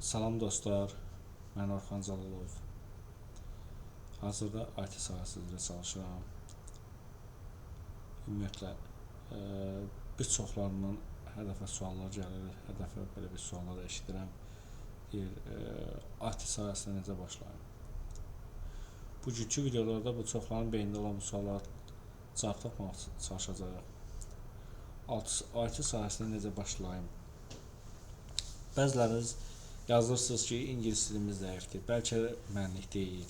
Salam dostlar, mən Orxan Cəlalov. Hazırda IT sahəsində çalışıram. Ümumiyyətlə, bir çoxlarından hər dəfə suallar gəlir, hər dəfə belə bir suallar eşidirəm. Deyir, IT sahəsinə necə başlayım? Bugünkü videolarda bu çoxların beynində olan bu suallara cavab tapmağa çalışacağıq. IT sahəsinə necə başlayım? Bəziləriniz yazırsınız ki, ingilis dilimiz zəifdir, bəlkə mənlik deyil.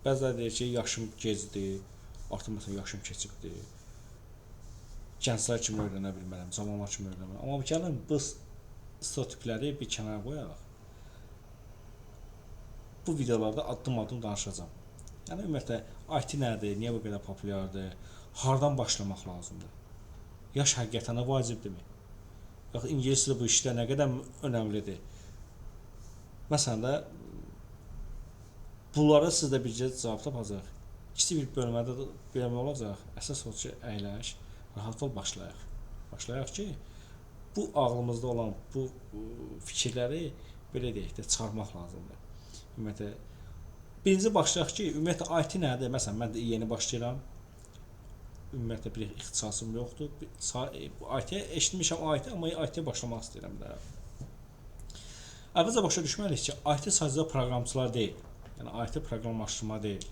Bəziləri deyir ki, yaşım gecdir, artıq məsələn yaşım keçibdir. Gənclər kimi öyrənə bilmərəm, cavanlar kimi öyrənə bilmərəm. Amma gəlin bu stereotipləri bir kənara qoyaq. Bu videolarda addım-addım danışacağam. Yəni ümumiyyətlə IT nədir, niyə bu qədər populyardır, hardan başlamaq lazımdır? Yaş həqiqətən vacibdirmi? Yox, ingilis dili bu işdə nə qədər önəmlidir? Məsələn də bunlara siz də bircə cavab tapacaq. Kiçik bir bölmədə bölmə olacaq. Əsas odur ki, əyləş, rahat ol, başlayaq. Başlayaq ki, bu ağlımızda olan bu fikirləri belə deyək də çıxarmaq lazımdır. Ümumiyyətlə birinci başlayaq ki, ümumiyyətlə IT nədir? Məsələn, mən də yeni başlayıram. Ümumiyyətlə bir ixtisasım yoxdur. IT-yə eşitmişəm IT, amma IT-yə başlamaq istəyirəm də. Əvvəlcə başa düşməliyik ki, IT sadəcə proqramçılar deyil. Yəni IT proqramlaşdırma deyil.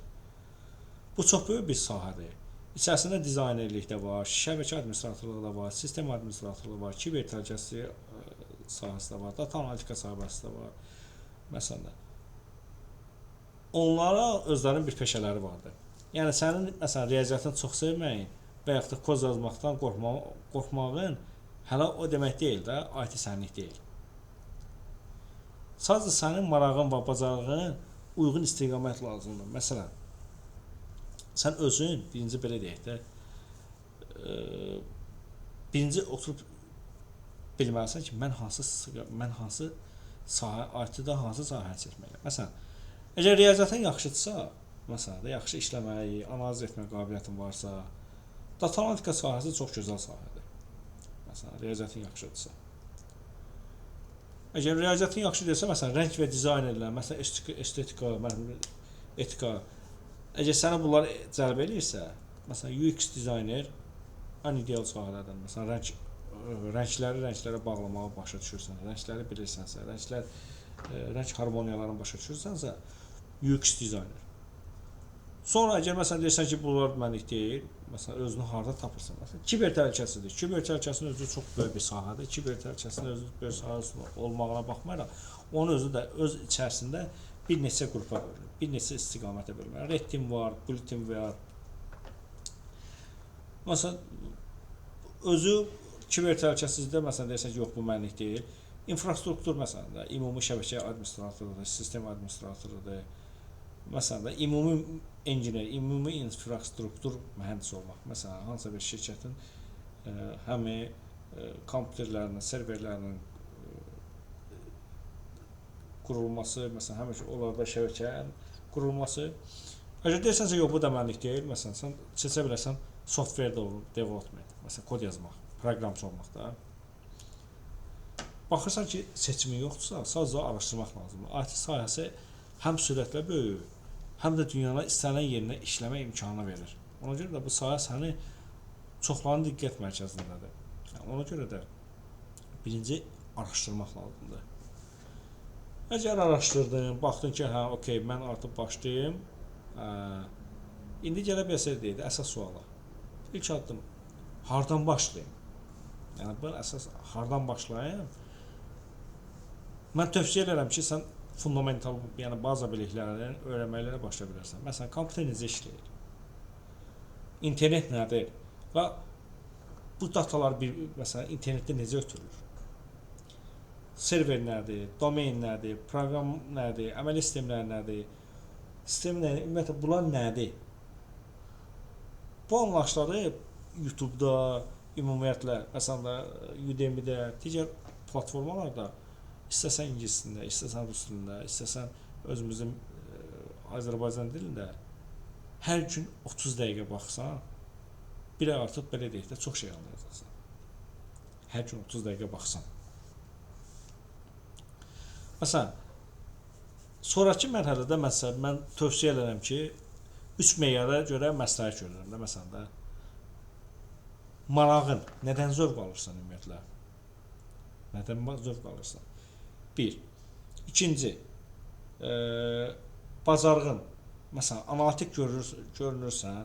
Bu çox böyük bir sahədir. İçərisində dizaynerlik də var, şəbəkə administratorluğu da var, sistem administratorluğu var, kiber təhlükəsizlik sahəsi də var, data analitika sahəsi də var. Məsələn, onlara özlərinin bir peşələri vardır. Yəni sənin məsələn riyaziyyatını çox sevməyin və yaxud da kod yazmaqdan qorxmağın hələ o demək deyil də, IT sənlik deyil. Sadəcə sənin marağın və bacarığın uyğun istiqamət lazımdır. Məsələn, sən özün birinci belə deyək də, birinci oturub bilməlisən ki, mən hansı sahə, IT-də hansı sahə seçməliyəm. Məsələn, əgər riyaziyyatın yaxşıdırsa, məsələn, yaxşı işləməyi, analiz etmə qabiliyyətin varsa, data analitika sahəsi çox gözəl sahədir. Məsələn, riyaziyyatın yaxşıdırsa. Əgər riyaziyyatın yaxşı deyilsə, məsələn, rəng və dizaynerlər, məsələn, estetika, etika, əgər sənə bunlar cəlb edirsə, məsələn, UX dizayner ən ideal sahələrdən, məsələn, rənglərə bağlamağı başa düşürsən, rəngləri bilirsənsə, rəng harmoniyalarını başa düşürsənsə, UX dizayner. Sonra əgər məsələn deyirsən ki, bunlar mənlik deyil, məsələn özünü harda tapırsan? Məsələn, kiber təhlükəsizlik. Kiber təhlükəsizliyin özü çox böyük bir sahədir. Kiber təhlükəsizliyin özü böyük sahəsi olmağına baxmayaraq, onun özü də öz içərisində bir neçə qrupa bölünür, bir neçə istiqamətə bölünür. Red team var, blue team var. Məsələn, özü kiber təhlükəsizlikdə məsələn deyirsən ki, yox bu mənlik deyil. İnfrastruktur məsələn də ümumi şəbəkə administratorudur, sistem administratorudur. Məsələn də ümumi engineer, ümumi infrastruktur mühəndisi olmaq. Məsələn, hansısa bir şirkətin həm kompüterlərinin, serverlərinin qurulması, məsələn, həmişə onlarda şəbəkənin qurulması. Əgər deyirsənsə, yox, bu da mənlik deyil, məsələn, sən seçə bilərsən software development, məsələn, kod yazmaq, proqramçı olmaq da. Baxırsan ki, seçimi yoxdursa, sadəcə araşdırmaq lazımdır. IT sahəsi həm sürətlə böyür, həm də dünyada istənilən yerinə işləmə imkanı verir. Ona görə də bu sahə səni çoxların diqqət mərkəzindədir. Yəni, ona görə də birinci araşdırmaq lazımdır. Əgər araşdırdın, baxdın ki, hə, okey, mən artıq başlayayım, indi gələ biləcək deyil, əsas suala. İlk addım, hardan başlayayım? Yəni, bu əsas hardan başlayayım? Mən tövsiyə edirəm ki, sən fundamental, yəni baza biliklərini öyrənməklərə başlaya bilərsən. Məsələn, kompüter necə işləyir? İnternet nədir? Və bu datalar məsələn internetdə necə ötürülür? Server nədir? Domain nədir? Proqram nədir? Əməli sistemlər nədir? Sistem nədir? Ümumiyyətlə bunlar nədir? Bu anlayışları YouTube-da, ümumiyyətlə, məsələn də Udemy-də, digər platformalarda İstəsən ingilis dilində, istəsən rus dilində, istəsən özümüzün Azərbaycan dilində hər gün 30 dəqiqə baxsan, bir ay artıq belə deyək də çox şey anlayacaqsan. Hər gün 30 dəqiqə baxsan. Məsələn, Sonrakı mərhələdə məsələn mən tövsiyə edirəm ki, 3 meyara görə məsləhət görürəm də məsələn də. Marağın, nədən zövq alırsan ümumiyyətlə? Nədən zövq alırsan? Bir. İkinci, bacarığın. Məsələn, analitik görünürsən,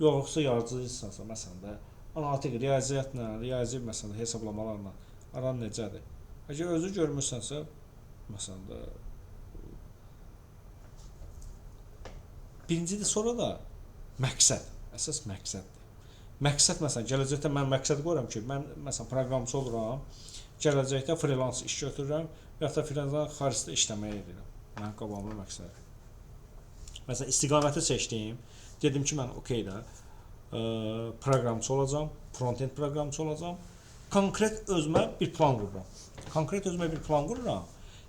yoxsa yaradıcıysansa, məsələn də, analitik riyaziyyatla, riyazi məsələn hesablamalarla aran necədir? Əgər özü görmürsənsə, məsələn də birincidir, sonra da məqsəd, əsas məqsəddir. Məqsəd məsələn gələcəkdə mən məqsəd qoyuram ki, mən məsələn proqramçı oluram, gələcəkdə freelans iş götürürəm və ya da freelans xaricdə işləməyə edirəm. Mənim qabağımda məqsəd. Məsələn istiqaməti seçdim, dedim ki, mən okey də proqramçı olacağam, front-end proqramçı olacağam. Konkret özümə bir plan qururam.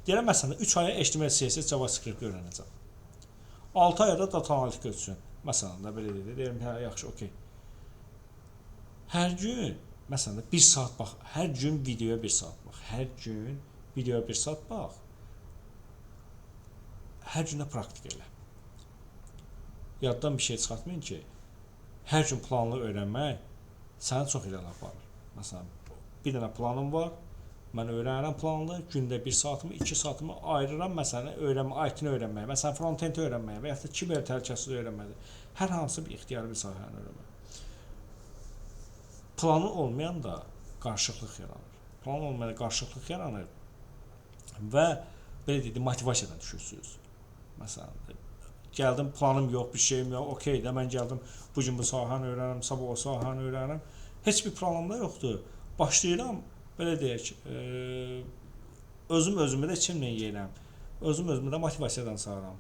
Deyirəm məsələn 3 aya HTML, CSS, JavaScript öyrənəcəm. 6 ayda data analitika üçün. Məsələn də belə deyirəm, hə yaxşı, okey. Hər gün məsələn 1 saat bax, hər gün videoya 1 saat bax, hər gün videoya 1 saat bax. Hər günə praktik elə. Yaddan bir şey çıxartmayın ki, hər gün planlı öyrənmək səni çox irəli aparır. Məsələn, bir dənə planım var, mən öyrənirəm planlı, gündə 1 saatımı, 2 saatımı ayırıram, məsələn, IT-ni öyrənməyə, məsələn, front-end öyrənməyə və ya da kiber təhlükəsizlik öyrənməyə, hər hansı bir ixtiyari bir sahəni öyrənməyə. Planı olmayan da qarşılıqlıq yaranır. Və belə deyək, motivasiyadan düşürsünüz. Məsələn, gəldim, planım yox, bir şeyim yox, okey də, mən gəldim, bu gün bu sahəni öyrənirəm, sabah o sahəni öyrənirəm. Heç bir planım da yoxdur. Başlayıram, belə deyək, özümü də kimlə yeyirəm, özümü də motivasiyadan sağıram.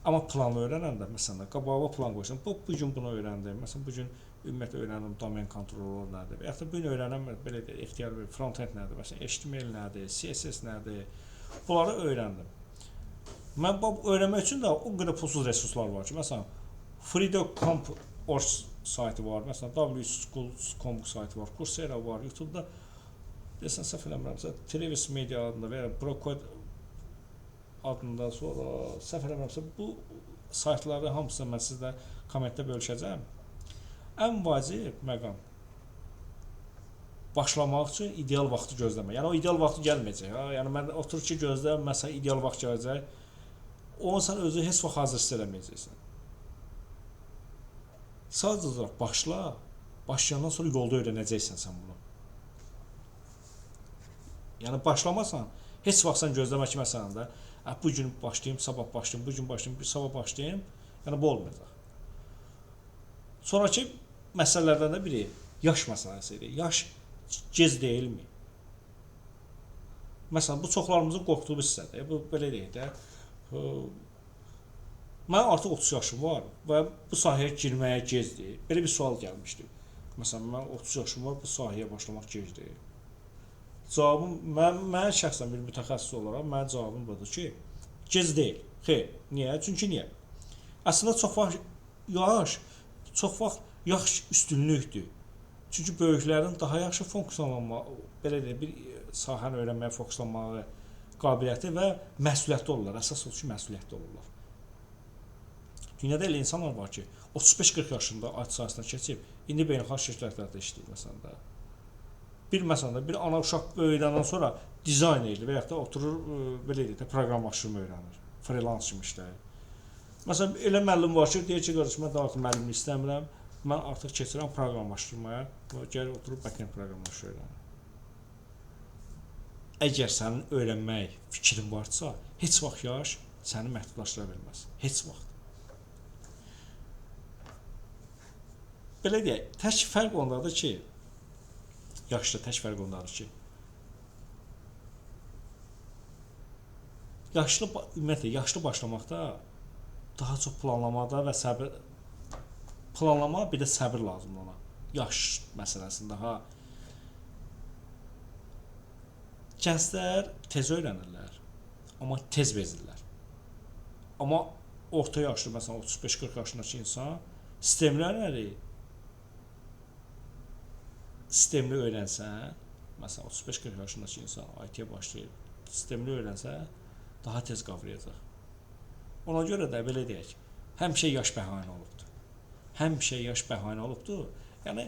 Amma planı öyrənəndə, məsələn, qabağa plan qoysam, bu gün bunu öyrəndim, məsələn, bu gün ümumiyyətlə öyrəndim, domen kontrolör nədir, və ya da bu gün öyrənəm, belə deyək, ixtiyar bir front-end nədir, məsələn, HTML nədir, CSS nədir, bunları öyrəndim. Mən bu öyrənmək üçün də o qədər pulsuz resurslar var ki, məsələn, Freedom.org saytı var, məsələn, wschools.com saytı var, Coursera var, YouTube-da, desən, səhv eləmirəmsə, Travis Media adında və ya Brocode adında, sonra səhv eləmirəmsə, bu saytları hamısını mən sizlə kommentdə bölüşəcəm. Ən vacib məqam başlamaq üçün ideal vaxtı gözləmək. Yəni o ideal vaxtı gəlməyəcək. Yəni mən otur ki, gözləyirəm, məsələn, ideal vaxt gələcək. Onu sən özü heç vaxt hazır hiss eləməyəcəksən. Sadəcə olaraq başla. Başlayandan sonra yolda öyrənəcəksən sən bunu. Yəni başlamasan, heç vaxt sən gözləmə ki, məsələn də, bu gün başlayım, sabah başlayım, bu gün başlayım, sabah başlayım. Yəni bu olmayacaq. Sonraki məsələlərdən də biri yaş məsələsidir. Yaş gec deyilmi? Məsələn, bu çoxlarımızın qorxduğu bir hissədir. Bu belə deyək də. Mən artıq 30 yaşım var və bu sahəyə girməyə gecdir. Belə bir sual gəlmişdi. Məsələn, mən 30 yaşım var, bu sahəyə başlamaq gecdir. Cavabım, mən şəxsən bir mütəxəssis olaraq, mənim cavabım budur ki, gec deyil. Xeyr. Niyə? Çünki niyə? Əslində çox vaxt yaş üstünlükdür. Çünki böyüklərin daha yaxşı fonksiyalanma, belə deyək, bir sahəni öyrənməyə fokuslanmağı qabiliyyəti və məsuliyyətli olurlar. Əsas odur ki, məsuliyyətli olurlar. Dünyada elə insanlar var ki, 35-40 yaşında IT sahəsinə keçib, indi beynəlxalq şirkətlərdə işləyir məsələn də. Məsələn də, bir ana uşaq böyüdəndən sonra dizayn edir və ya da oturur, belə deyək, proqramlaşdırma öyrənir. Freelance kimi işləyir. Məsələn, elə müəllim var ki, deyir ki, qardaşım, mən artıq müəllimlik istəmirəm, mən artıq keçirəm proqramlaşdırmaya və gəlir oturub backend proqramlaşdırıram. Əgər sənin öyrənmək fikrin varsa, heç vaxt yaş səni məhdudlaşdıra bilməz. Heç vaxt. Belə deyək, tək fərq ondadır ki, yaşlı başlamaqda daha çox planlamada və planlama, bir də səbir lazımdır ona. Yaş məsələsində gənclər tez öyrənirlər, amma tez bezirlər. Amma orta yaşlı, məsələn 35-40 yaşındakı insan sistemli öyrənsə, məsələn 35-40 yaşındakı insan IT-yə başlayır, sistemli öyrənsə, daha tez qavrayacaq. Ona görə də belə deyək, həmişə yaş bəhanə olubdur. Həmişə yaş bəhanə olubdur. Yəni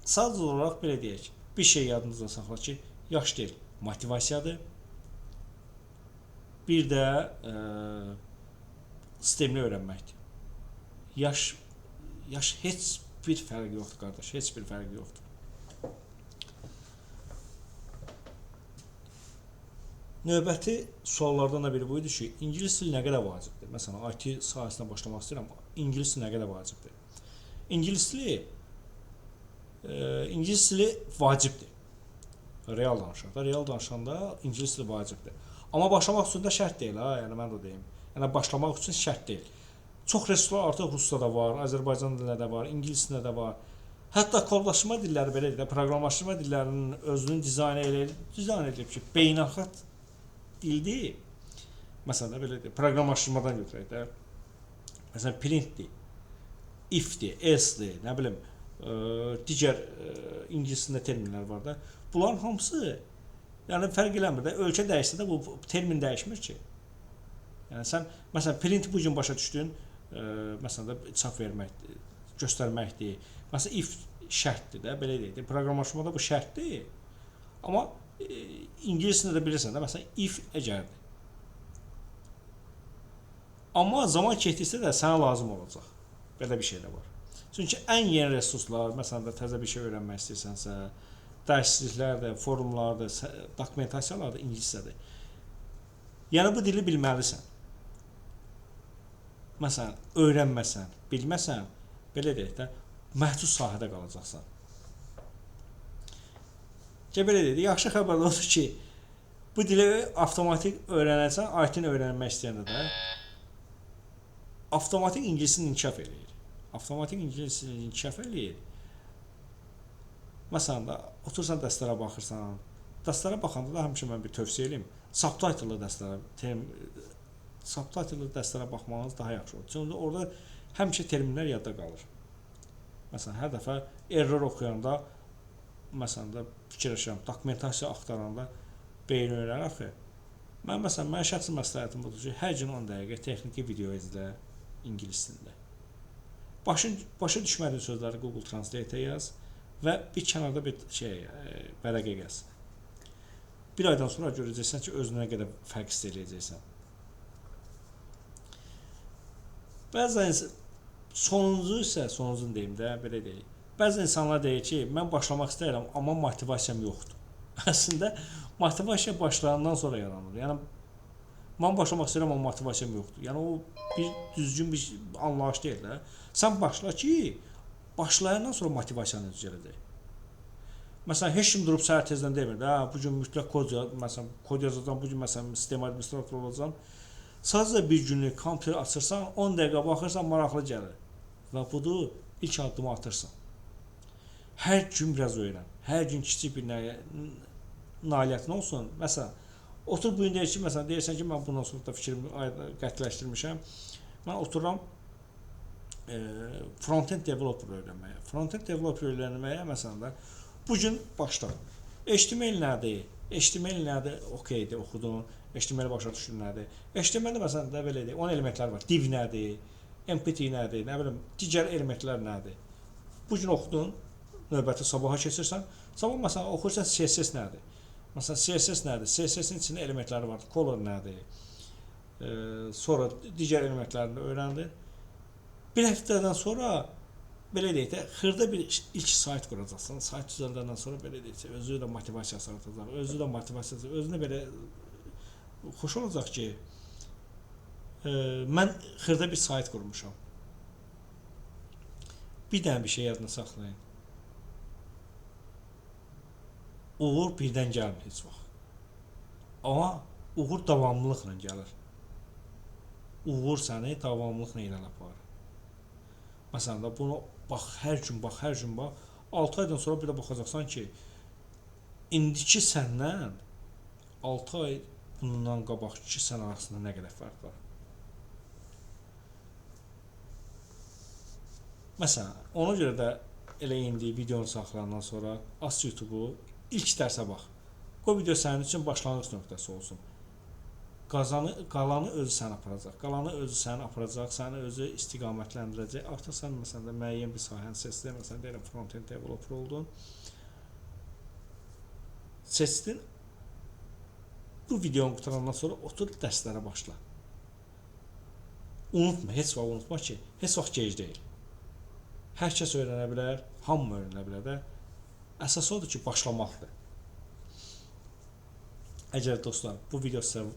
sadəcə olaraq belə deyək, bir şey yadınızda saxla ki, yaş deyil, motivasiyadır. Bir də sistemli öyrənməkdir. Yaş heç bir fərqi yoxdur qardaş, heç bir fərqi yoxdur. Növbəti suallardan da biri bu idi ki, ingilis dili nə qədər vacibdir? Məsələn, IT sahəsinə başlamaq istəyirəm, ingilis dili nə qədər vacibdir? İngilis dili vacibdir. Real danışanda ingilis dili vacibdir. Amma başlamaq üçün də şərt deyil, ha, yəni mən də deyim. Yəni başlamaq üçün şərt deyil. Çox resurslar artıq rusda da var, Azərbaycan dilində də var, ingilis dilində də var. Hətta kodlaşdırma dilləri belə deyil, proqramlaşdırma dillərinin özünün dizayn edilib ki, beynəlxalq dildir. Məsələn, belə deyil, proqramlaşdırmadan götürək də. Məsələn, printdir, ifdir, else'dir, nə bilim, digər ingilis dilində terminlər var da. Bunların hamısı yəni fərq eləmir də. Ölkə dəyişsə də bu termin dəyişmir ki. Yəni sən məsələn print bu gün başa düşdün, məsələn də çap verməkdir, göstərməkdir. Məsələn if şərtdir də, belə deyək. Proqramlaşdırmada bu şərtdir. Amma ingilis dilində də bilirsən də, məsələn if əgərdir. Amma zaman keçdikcə də sənə lazım olacaq. Belə bir şey də var. Çünki ən yeni resurslar, məsələn də təzə bir şey öyrənmək istəyirsənsə, dərsliklərdə, forumlarda, dokumentasiyalarda ingiliscədir. Yəni bu dili bilməlisən. Məsələn, öyrənməsən, bilməsən, belə deyək də, məhdud sahədə qalacaqsan. Belə deyək, yaxşı xəbər odur ki, bu dili avtomatik öyrənərsən, IT-ni öyrənmək istəyəndə də avtomatik ingilisini inkişaf eləyir. Avtomatik ingilisini inkişaf eləyir. Məsələn da, otursan dərslərə baxırsan, dərslərə baxanda da həmişə mən bir tövsiyə eləyim, subtitle'lı dərslərə baxmanız daha yaxşı olur. Çünki orada həmişə terminlər yadda qalır. Məsələn, hər dəfə error oxuyanda, məsələn də fikirləşirəm, dokumentasiya axtaranda beyin öyrənir axı. Mən şəxsi məsləhətim budur ki, hər gün 10 dəqiqə texniki video izlə ingilis dilində. Başa düşmədiyin sözləri Google Translate-ə yaz və bir kənarda bir vərəqə yaz. Bir aydan sonra görəcəksən ki, özünə nə qədər fərq hiss edəcəksən. Bəzən sonuncu deyim də, belə deyil. Bəzən insanlar deyir ki, mən başlamaq istəyirəm, amma motivasiyam yoxdur. Əslində, motivasiya başlayandan sonra yaranır. Yəni, mən başlamaq istəyirəm, amma motivasiyam yoxdur. Yəni, o bir düzgün bir anlayış deyil də. Sən başla ki, başlayandan sonra motivasiyanı düzələcək. Məsələn, heç kim durub səhər tezdən demir də, bugün mütləq kod yazacağam, bugün məsələn, sistem administratoru olacağam. Sadəcə bir günlük kompüteri açırsan, 10 dəqiqə baxırsan, maraqlı gəlir. Və budur, ilk addımı atırsan. Hər gün biraz öyrən. Hər gün kiçik bir nailiyyətin olsun. Məsələn, otur bu gün deyir ki, məsələn, deyirsən ki, mən bundan sonra da fikrimi qətiləşdirmişəm. Mən otururam front-end developer öyrənməyə. Front-end developer öyrənməyə, məsələn də, bugün başla. HTML nədir? HTML nədir? Okeydir, oxudun. HTML başa düşdün nədir? HTML-də məsələn də belə deyək, 10 elementlər var. Div nədir? Empty nədir? Nə bilim, digər elementlər nədir? Bugün oxudun, növbəti sabaha keçirsən. Sabah məsələn oxursan CSS nədir? Məsələn CSS nədir? CSS-in içində elementləri var. Color nədir? Sonra digər elementlərini öyrəndin. Bir həftədən sonra belə deyək də, xırda bir ilk sayt quracaqsan. Sayt düzəldəndən sonra belə deyək, özü də motivasiyası artacaq. Özünə belə xoş olacaq ki, mən xırda bir sayt qurmuşam. Bir dənə bir şey yadına saxlayın. Uğur birdən gəlmir heç vaxt. Amma uğur davamlılıqla gəlir. Uğur səni davamlılıqla ilə aparır. Məsələn də bunu hər gün bax. 6 aydan sonra bir də baxacaqsan ki, indiki səndən 6 ay bundan qabaqki sən arasında nə qədər fərq var. Məsələn, ona görə də elə indi videonu saxlayandan sonra aç YouTube-u, ilk dərsə bax. O video sənin üçün başlanğıc nöqtəsi olsun. qalanı özü səni aparacaq. Qalanı özü səni aparacaq, səni özü istiqamətləndirəcək. Artıq sən məsələn də müəyyən bir sahəni seçdin, məsələn deyirəm front-end developer oldun. Seçdin. Bu videonu qutarandan sonra otur dərslərə başla. Unutma, heç vaxt unutma ki, heç vaxt gec deyil. Hər kəs öyrənə bilər, hamı öyrənə bilər də. Əsas odur ki, başlamaqdır. Əgər dostlar bu video sizə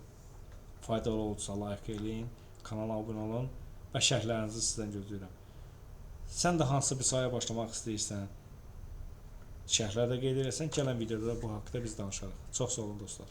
faydalı olursa like eləyin, kanala abunə olun və şərhlərinizi sizdən gözləyirəm. Sən də hansı bir sahəyə başlamaq istəyirsən, şərhlərdə qeyd edirsən, gələn videoda bu haqqda biz danışarıq. Çox sağ olun dostlar.